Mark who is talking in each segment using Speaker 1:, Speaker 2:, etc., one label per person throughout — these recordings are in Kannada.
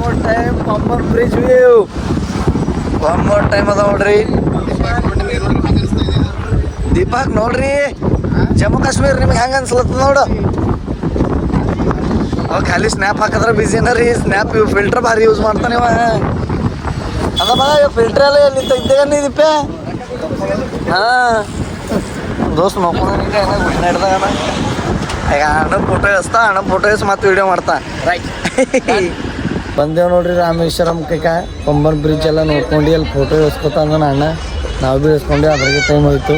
Speaker 1: more time Pamban Bridge view. One more time ಅದ ನೋಡ್ರಿ. ದೀಪಕ್ ನೋಡ್ರಿ, ಜಮ್ಮು ಕಾಶ್ಮೀರ ನಿಮ್ಗೆ ಹೆಂಗೆ ಅನ್ಸ್ಲತ್ತ ನೋಡು. ಅವ ಖಾಲಿ ಸ್ನ್ಯಾಪ್ ಹಾಕಿದ್ರೆ ಬಿಸಿನ ರೀ. ಸ್ನ್ಯಾಪ್ ಫಿಲ್ಟರ್ ಭಾರಿ ಯೂಸ್ ಮಾಡ್ತಾನೆ ಇವ. ಅದ ಮಗ ಫಿಲ್ಟರ್ ಎಲ್ಲ ಎಲ್ಲಿ ತೆಗ್ದಾಗ ನೀದಿಪ್ಪ. ಹಾಂ ದೋಸ್ತ್ ನೋಡ್ಕೊಂಡ ನಡೆದಾಗ ಈಗ ಅಣ್ಣ ಫೋಟೋ ಎಸ್ತಾ, ಅಣ್ಣ ಫೋಟೋ ಎಸ್ ಮತ್ತೆ ವಿಡಿಯೋ ಮಾಡ್ತಾ. ರೈಟ್ ಬಂದೇವು ನೋಡ್ರಿ ರಾಮೇಶ್ವರಂ ಕೈಕ ಪಂಬನ್ ಬ್ರಿಡ್ಜ್ ಎಲ್ಲ ನೋಡ್ಕೊಂಡು ಅಲ್ಲಿ ಫೋಟೋ ಎಸ್ಕೊತ ಅಂದ ಅಣ್ಣ. ನಾವು ಭೀ ಎಸ್ಕೊಂಡೆ, ಅದ್ರಾಗೆ ಟೈಮ್ ಹೋಯ್ತು.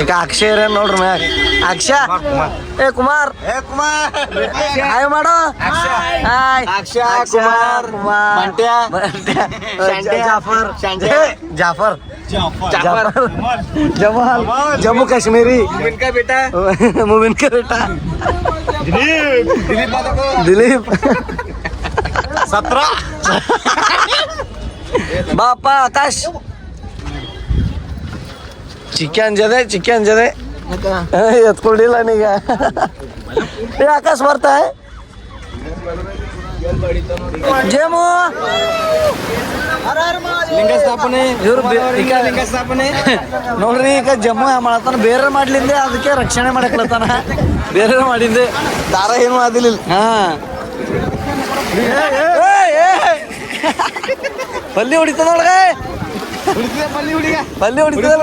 Speaker 1: ಈಗ ಅಕ್ಷಯ್ ಇರೇನು ನೋಡ್ರಿ ಮ್ಯಾಗ. ಅಕ್ಷಯ ಏ ಕುಮಾರ್ ಹಾಯ್ ಮಾಡೋ. ಹಾಯ್ ಕುಮಾರ್ ಜಾಫರ್ ಜಾಫರ್ ಜಮಾಲ್ ಜಮ್ಮು ಕಾಶ್ಮೀರಿ ಮುಬಿನ್ का बेटा दिलीप 17 बापा आकाश ಚಿಕನ್ ಜದೆ ಎತ್ಕೊಂಡಿಲ್ಲ ನೀಗ. ಏ ಆಕಾಶ ಬರ್ತಾ ಜೇಮು ಲಿಂಗ ಸ್ಥಾಪನೆ ನೋಡ್ರಿ. ಈಗ ಜಮ್ಮು ಮಾಡತ್ತಾನ, ಬೇರೆ ಮಾಡ್ಲಿಂದೆ ಅದಕ್ಕೆ ರಕ್ಷಣೆ ಮಾಡಕ್ಲತ್ತಾನ. ಬೇರೆ ಮಾಡಿಂದೆ ದಾರ ಏನು ಆದಿಲ್ಲ. ಹಾ ಪಲ್ಲಿ ಹೊಡಿತದ ಒಳಗೆ, ಪಲ್ಲಿ ಹೊಡಿತದ.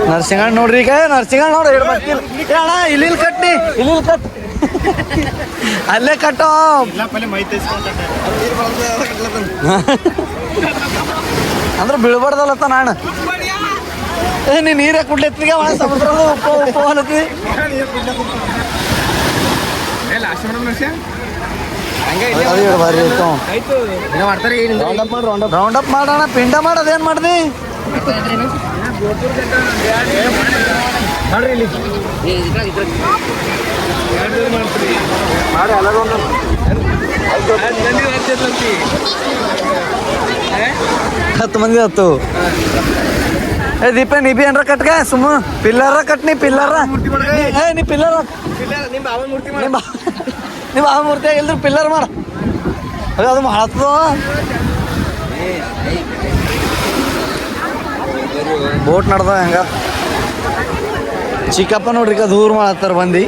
Speaker 1: ನರ್ಸಿಂಗಣ್ಣ ನೋಡ್ರಿ, ಈಗ ನರ್ಸಿಂಗಣ್ಣ ನೋಡ್ರಿ ಅಣ್ಣ. ಇಲ್ಲಿ ಕಟ್ಟಿ, ಇಲ್ಲಿ ಕಟ್, ಅಲ್ಲೇ ಕಟ್ಟೋ. ಅಂದ್ರೆ ಬೀಳ್ಬಾರ್ದಲ್ಲತ್ತ ನಾನು. ನೀ ನೀರೇ ಕುಡ್ಲೆತ್ತಿಗೆ ಸಮುದ್ರದ ಉಪ್ಪು ಉಪ್ಪು ಅಲತ್ತಿ. ಭಾರಿ ರೌಂಡ್ ಅಪ್ ಮಾಡೋಣ. ಪಿಂಡ ಮಾಡೋದೇನ್ ಮಾಡ್ದಿ ಹತ್ತು ಮಂದಿ ಹತ್ತು. ಏ ದೀಪ ನೀ ಬಿ ಏನ್ರ ಕಟ್ಗ ಸುಮ್ಮ ಪಿಲ್ಲರ ಕಟ್. ನೀ ಪಿಲ್ಲರ ನೀ ಪಿಲ್ಲರ್ ನಿಮ್ಮ ಆ ಮೂರ್ತಿ ಎಲ್ರು ಪಿಲ್ಲರ್ ಮಾಡ. ಅದು ಮಾಡತ್ತದ. ಬೋಟ್ ನಡ್ದ ಹೆಂಗ ಚಿಕ್ಕಪ್ಪ ನೋಡ್ರಿ. ಈಗ ದೂರ ಮಾಡತ್ತಾರ ಬಂದು.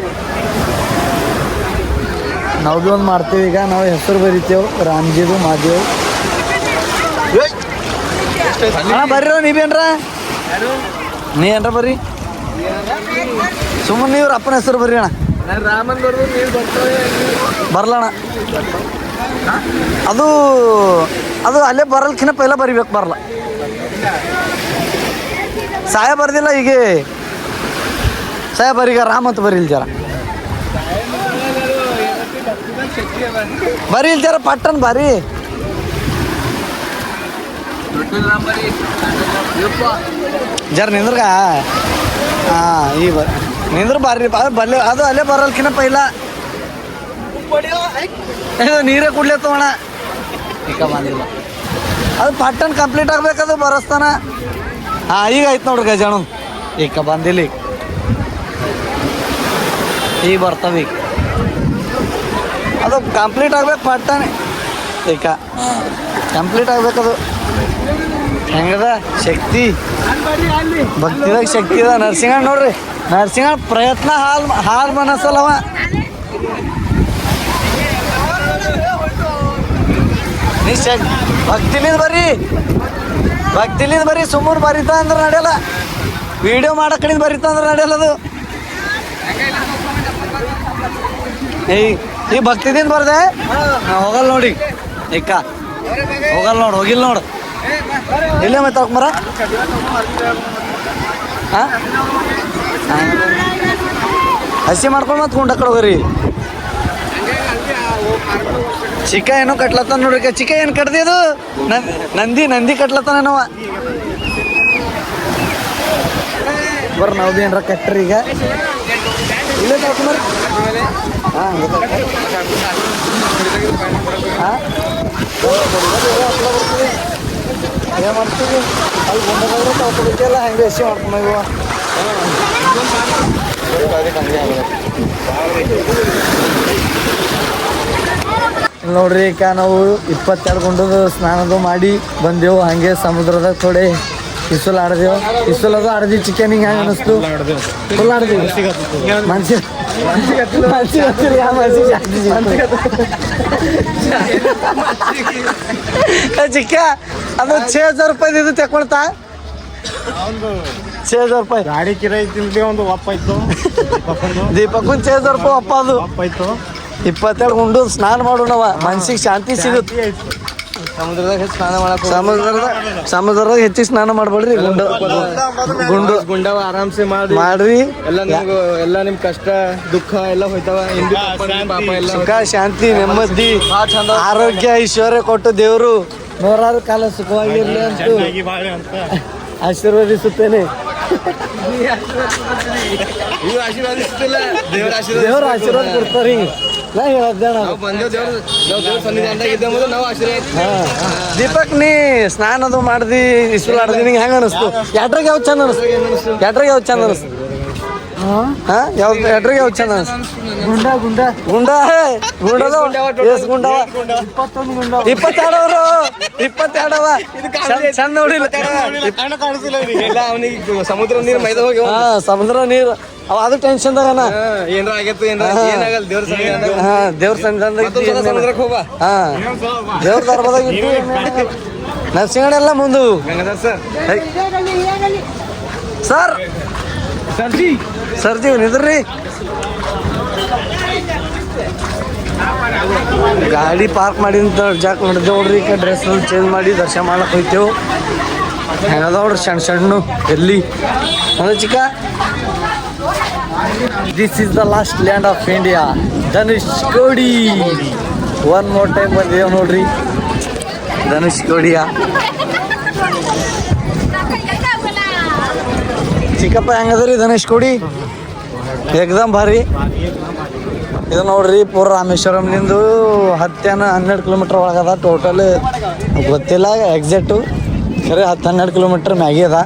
Speaker 1: ನಾವು ಭೀ ಒಂದು ಮಾಡ್ತೀವಿ. ಈಗ ನಾವು ಹೆಸರು ಬರಿತೇವೆ ರಾಮ್ಜಿದು ಮಾದೇವ್. ಅಣ್ಣ ಬರ್ರಿ ನೀ ಭೀ ಏನ್ರ, ನೀ ಏನ್ರ ಬರ್ರಿ. ಸುಮ್ಮನೆ ನೀವ್ರ ಅಪ್ಪನ ಹೆಸರು ಬರ್ರಿ ಅಣ್ಣ. ಬರ್ಲಣ್ಣ. ಅದು ಅದು ಅಲ್ಲೇ ಬರಲ್ಕಿನ್ನ ಪೈಲ ಬರಿಬೇಕು. ಬರಲ್ಲ ಸಾಯ ಬರ್ದಿಲ್ಲ. ಈಗ ಸಾಯ ಬರೀಗ ರಾಮ್ ಅಂತ ಬರೀಲ್ ಜರ. ಬರೀಲ್ ಜರ ಪಟ್ಟನ್ ಬರೀ. ಜರ ನಿಂದ್ರಗ. ಹಾಂ ಈ ನಿಂದ್ರ ಬರ್ರಿ. ಬಲ್ಲೆ ಅದು ಅಲ್ಲೇ ಬರಲ್ಕಿನ್ನ ಪೈಲ ನೀರೇ ಕುಡ್ಲೇತವಣ. ಈಗ ಬಂದಿಲ್ಲ ಅದು ಪಟ್ಟನ್ ಕಂಪ್ಲೀಟ್ ಆಗ್ಬೇಕದು ಬರಸ್ತಾನ. ಹಾಂ ಈಗ ಆಯ್ತು ನೋಡ್ರಿ ಗಜಾಣ. ಈಗ ಬಂದಿಲ್ಲ. ಈಗ ಬರ್ತವೆ. ಈಗ ಅದು ಕಂಪ್ಲೀಟ್ ಆಗ್ಬೇಕು ಪಟ್ಟನೆ. ಈಗ ಕಂಪ್ಲೀಟ್ ಆಗ್ಬೇಕದು. ಹೆಂಗದ ಶಕ್ತಿ, ಭಕ್ತಿದಾಗ ಶಕ್ತಿ ಅದ. ನರ್ಸಿಂಗಣ್ಣ ನೋಡ್ರಿ, ನರ್ಸಿಂಗಣ್ಣ ಪ್ರಯತ್ನ ಹಾಲ್ ಮನಸ್ಸಲ್ಲವ. ನೀ ಭಕ್ತಿಲಿಂದ ಬರ್ರಿ, ಭಕ್ತಿಲಿಂದ ಬರ್ರಿ. ಸುಮ್ಮನೆ ಬರಿತಾ ಅಂದ್ರೆ ನಡೆಯಲ್ಲ. ವಿಡಿಯೋ ಮಾಡೋ ಕಡೆಯಿಂದ ಬರಿತಾ ಅಂದ್ರೆ ನಡೆಯಲ್ಲ. ಅದು ಈ ಭಕ್ತಿದಿಂದ ಬರ್ದೆ ಹೋಗಲ್ಲ ನೋಡಿ. ಇಕ್ಕ ಹೋಗಲ್ಲ ನೋಡು, ಹೋಗಿಲ್ಲ ನೋಡು. ಇಲ್ಲೇ ಮತ್ತೆ ಮರ. ಹಾಂ ಹಸಿ ಮಾಡ್ಕೊಂಡು ಮತ್ತೆ ಕುಂಡ ಕಡೆ ಹೋಗ್ರಿ. ಚಿಕ್ಕ ಏನೋ ಕಟ್ಲತ್ತಾನ ನೋಡ್ರಿ. ಚಿಕ್ಕ ಏನು ಕಟ್ದಿ ಅದು? ನಂದಿ ಕಟ್ಲತ್ತಾನ ನಾವ. ಬರ್ರಿ ನಾವು ಭೀ ಏನಾರ ಕಟ್ಟ್ರಿ. ಈಗ ಇಲ್ಲೇ ಕಟ್ಕೊಂಡ್ರಿ. ಹಾಂ ಹಾಂ ಏನು ಮಾಡ್ತೀವಿ ಅಲ್ಲಿ ಗುಂಡಗಾದ್ರೆ ತಗೊಳ್ಬೇಕಲ್ಲ. ಹೆಂಗೆ ಹಸಿ ಮಾಡ್ಕೊಂಡು ನೋಡ್ರಿ ಈಗ ನಾವು 22 ಗುಂಡದ ಸ್ನಾನದು ಮಾಡಿ ಬಂದೆವು. ಹಂಗೆ ಸಮುದ್ರದಾಗ ಥೋಡೆ ಇಸುಲ್ ಆಡ್ದೇವು. ಇಸುಲದು ಆಡ್ದಿ ಚಿಕನ್ ಹಿಂಗೆ ಹೆಂಗೆ ಅನಿಸ್ತು? ಫುಲ್ ಆಡ್ದೀವಿ ಮನ್ಸಿ ಚಿಕ್ಕ ಅದು 6000 ರೂಪಾಯಿ ಇದು ತಕೊಳ್ತಾ 6000 ರೂಪಾಯಿ
Speaker 2: ಗಾಡಿ ಕಿರಾಯಿ ತಿಂದ್ವಿ. ಒಂದು ಒಪ್ಪಾಯ್ತು
Speaker 1: ದೀಪಕ್ಕನ್ 6000 ರೂಪಾಯಿ ಅಪ್ಪ ಅದು
Speaker 2: ಒಪ್ಪಾಯ್ತು.
Speaker 1: 22 ಗುಂಡು ಸ್ನಾನ ಮಾಡೋಣವ ಮನ್ಸಿಗೆ ಶಾಂತಿ ಸಿಗುತ್ತೆ.
Speaker 2: ಸಮುದ್ರದಾಗ ಸ್ನಾನ ಮಾಡಕ್
Speaker 1: ಸಮುದ್ರದಾಗ ಹೆಚ್ಚಿಗೆ ಸ್ನಾನ ಮಾಡ್ಬೇಡ್ರಿ. ಗುಂಡು
Speaker 2: ಗುಂಡವ ಆರಾಮ್ಸೆ
Speaker 1: ಮಾಡ್ರಿ.
Speaker 2: ಎಲ್ಲ ನಿಮ್ ಕಷ್ಟ ದುಃಖ ಎಲ್ಲ ಹೋಯ್ತಾವ.
Speaker 1: ಸುಖ ಶಾಂತಿ ನೆಮ್ಮದಿ ಆರೋಗ್ಯ ಐಶ್ವರ್ಯ ಕೊಟ್ಟು ದೇವರು ನೂರಾರು ಕಾಲ ಸುಖವಾಗಿರ್ಲಿ ಅಂತ ಆಶೀರ್ವದಿಸುತ್ತೇನೆ. ದೇವರ ಆಶೀರ್ವಾದ ಕೊಡ್ತಾರಿ. ನಾ ಹೇಳದ್ದೇಣ ದೀಪಕ್, ನೀ ಸ್ನಾನದು ಮಾಡ್ದಿ ಇಸ್ಕೂಲ್ ಆಡ್ದಿ ನಿಂಗೆ ಹೆಂಗ ಅನಿಸ್ತು? ಯಾಟ್ರಾಗ ಯಾವ್ದು ಚಂದ ಅನಿಸ್ತು? ಯಾಟ್ರಾಗ ಯಾವ್ದು ಚಂದ ಅನಿಸ್ತು? ಯಾವ್ದು ಯಾಟ್ರಾಗ ಯಾವ್ದು ಚಂದ ಅನಿಸ್ತು? ಗುಂಡ ಎಸ್ ಗುಂಡವ 22 ಚಂದ ನೋಡಿಲ್ಲ.
Speaker 2: ಅವನಿಗೆ ಸಮುದ್ರ ನೀರು ಮೈದ ಹೋಗಿ
Speaker 1: ಸಮುದ್ರ ನೀರು ಅದು ಟೆನ್ಷನ್ದಾಗನ
Speaker 2: ಏನಾರ ಆಗೈತು ಏನಾಗಲ್ಲ.
Speaker 1: ದೇವ್ರ ಸನ್ನಿಧಾನದಾಗ
Speaker 2: ಸಮುದ್ರಕ್ಕೆ ಹೋಗ.
Speaker 1: ದೇವ್ರ ದರ್ಬಾದಾಗ ಇಟ್ಟು ನರ್ಸಿಂಗಡಿ ಎಲ್ಲ ಮುಂದು ಸರ್ ಸರ್ಜಿ ನಿದ್ರಿ. ಗಾಡಿ ಪಾರ್ಕ್ ಮಾಡಿ ಜಾಕ್ ಮಾಡಿದ್ದೇವೆ ನೋಡ್ರಿ. ಈಗ ಡ್ರೆಸ್ ಚೇಂಜ್ ಮಾಡಿ ದರ್ಶನ ಮಾಡ್ಲಕ್ಕೆ ಹೋಯ್ತೇವು. ಹೆಂಗದ ನೋಡ್ರಿ ಸಣ್ಣ ಸಣ್ಣ ಎಲ್ಲಿ ಒಂದು ಚಿಕ್ಕ. This is the last land of India, Dhanushkodi. One more time ಬಂದಿದ್ದೇವೆ ನೋಡ್ರಿ ಧನುಷ್ಕೋಡಿಯ. ಚಿಕ್ಕಪ್ಪ ಹೆಂಗದ್ರಿ ಧನುಷ್ಕೋಡಿ? ಎಕ್ದಮ್ ಭಾರಿ. ಇದು ನೋಡ್ರಿ ಪೂರ ರಾಮೇಶ್ವರಂನಿಂದು 10-12 ಕಿಲೋಮೀಟ್ರ್ ಒಳಗದ. ಟೋಟಲ್ ಗೊತ್ತಿಲ್ಲ ಎಕ್ಸಾಕ್ಟು, ಖರೆ 10-12 ಕಿಲೋಮೀಟ್ರ್ ಮ್ಯಾಗೆ ಅದ.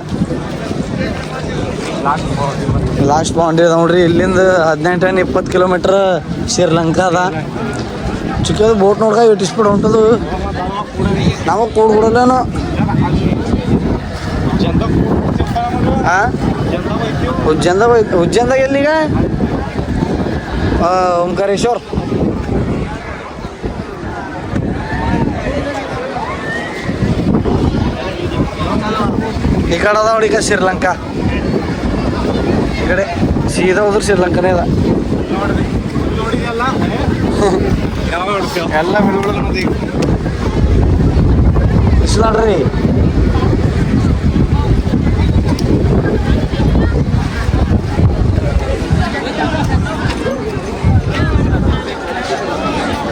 Speaker 1: ಲಾಸ್ಟ್ ಬೌಂಡ್ರಿ ಅದ ನೋಡ್ರಿ. ಇಲ್ಲಿಂದ 18-20 ಕಿಲೋಮೀಟ್ರ್ ಶ್ರೀಲಂಕಾ ಅದ. ಚಿಕ್ಕದು ಬೋಟ್ ನೋಡ್ಕ ಇಟ್ಟು ಸ್ಪೀಡ್ ಹೊಂಟದು. ನಾವು ಕೂಡ್ಬಿಡಲೇನು. ಉಜ್ಜೈನ್ದಾಗ ಎಲ್ಲಿಗ? ಓಂಕಾರೇಶ್ವರ್. ಈ ಕಡೆ ಅದ ನೋಡಿ ಈಗ ಶ್ರೀಲಂಕಾ. ಈ ಕಡೆ ಸೀದಾ ಹೋದ್ರೆ ಶ್ರೀಲಂಕಾನೇ ಅದ.
Speaker 2: ಎಲ್ಲ
Speaker 1: ಇಸ್ಲಾಡ್ರಿ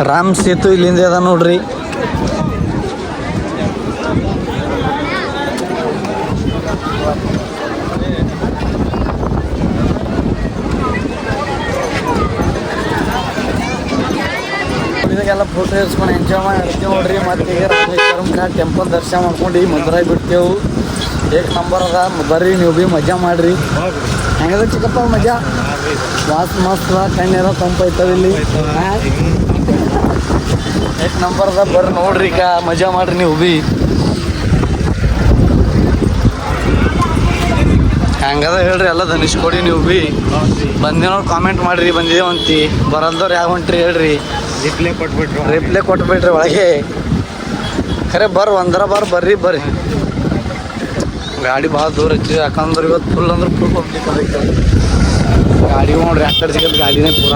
Speaker 1: ರಾಮ್ ಸೇತು ಇಲ್ಲಿಂದ ಅದ ನೋಡ್ರಿ. ಇದಾಗೆಲ್ಲ ಫೋಟೋ ಇರ್ಸ್ಕೊಂಡು ಎಂಜಾಯ್ ಮಾಡಿರ್ತೀವಿ ನೋಡ್ರಿ. ಮತ್ತು ಈಗ ರಾಮೇಶ್ವರಂ ಟೆಂಪಲ್ ದರ್ಶನ ಮಾಡ್ಕೊಂಡು ಮಧುರಾಯಿ ಬಿಡ್ತೇವೆ. ಏಕ್ ನಂಬರ್ ಅದ, ಬರ್ರಿ ನೀವು ಭೀ ಮಜಾ ಮಾಡಿರಿ. ಹೆಂಗದ ಚಿಕ್ಕಪ್ಪ ಮಜಾ? ಮಸ್ತ್ ಕಣ್ಣೆಲ್ಲ ತಂಪೈತವ ಇಲ್ಲಿ. ಏಕ್ ನಂಬರ್ ಅದ, ಬರ್ರಿ ನೋಡ್ರಿ ಈಗ ಮಜಾ ಮಾಡ್ರಿ ನೀವು ಭೀ. ಹೆಂಗದ ಹೇಳ್ರಿ ಎಲ್ಲ ಧನುಷ್ಕೋಡಿ. ನೀವು ಭೀ ಬಂದೇನೋ ಕಾಮೆಂಟ್ ಮಾಡಿರಿ. ಬಂದಿದ್ದೇವಂತಿ ಬರಲ್ದವ್ರು ಯಾವ ಹೊಂಟ್ರಿ ಹೇಳ್ರಿ. ರಿಪ್ಲೇ ಕೊಟ್ಬಿಟ್ರಿ ಒಳಗೆ. ಖರೆ ಬರ್ರಿ ಗಾಡಿ ಭಾಳ ದೂರ ಹಚ್ಚಿ. ಯಾಕಂದ್ರೆ ಇವತ್ತು ಫುಲ್ ಅಂದ್ರೆ ಫುಲ್ ಪಬ್ಲಿಕ್ ಅದಕ್ಕೆ ಗಾಡಿ ನೋಡ್ರಿ. ಆ ಕಡೆ ಸಿಗೋದು ಗಾಡಿನೇ ಪೂರ.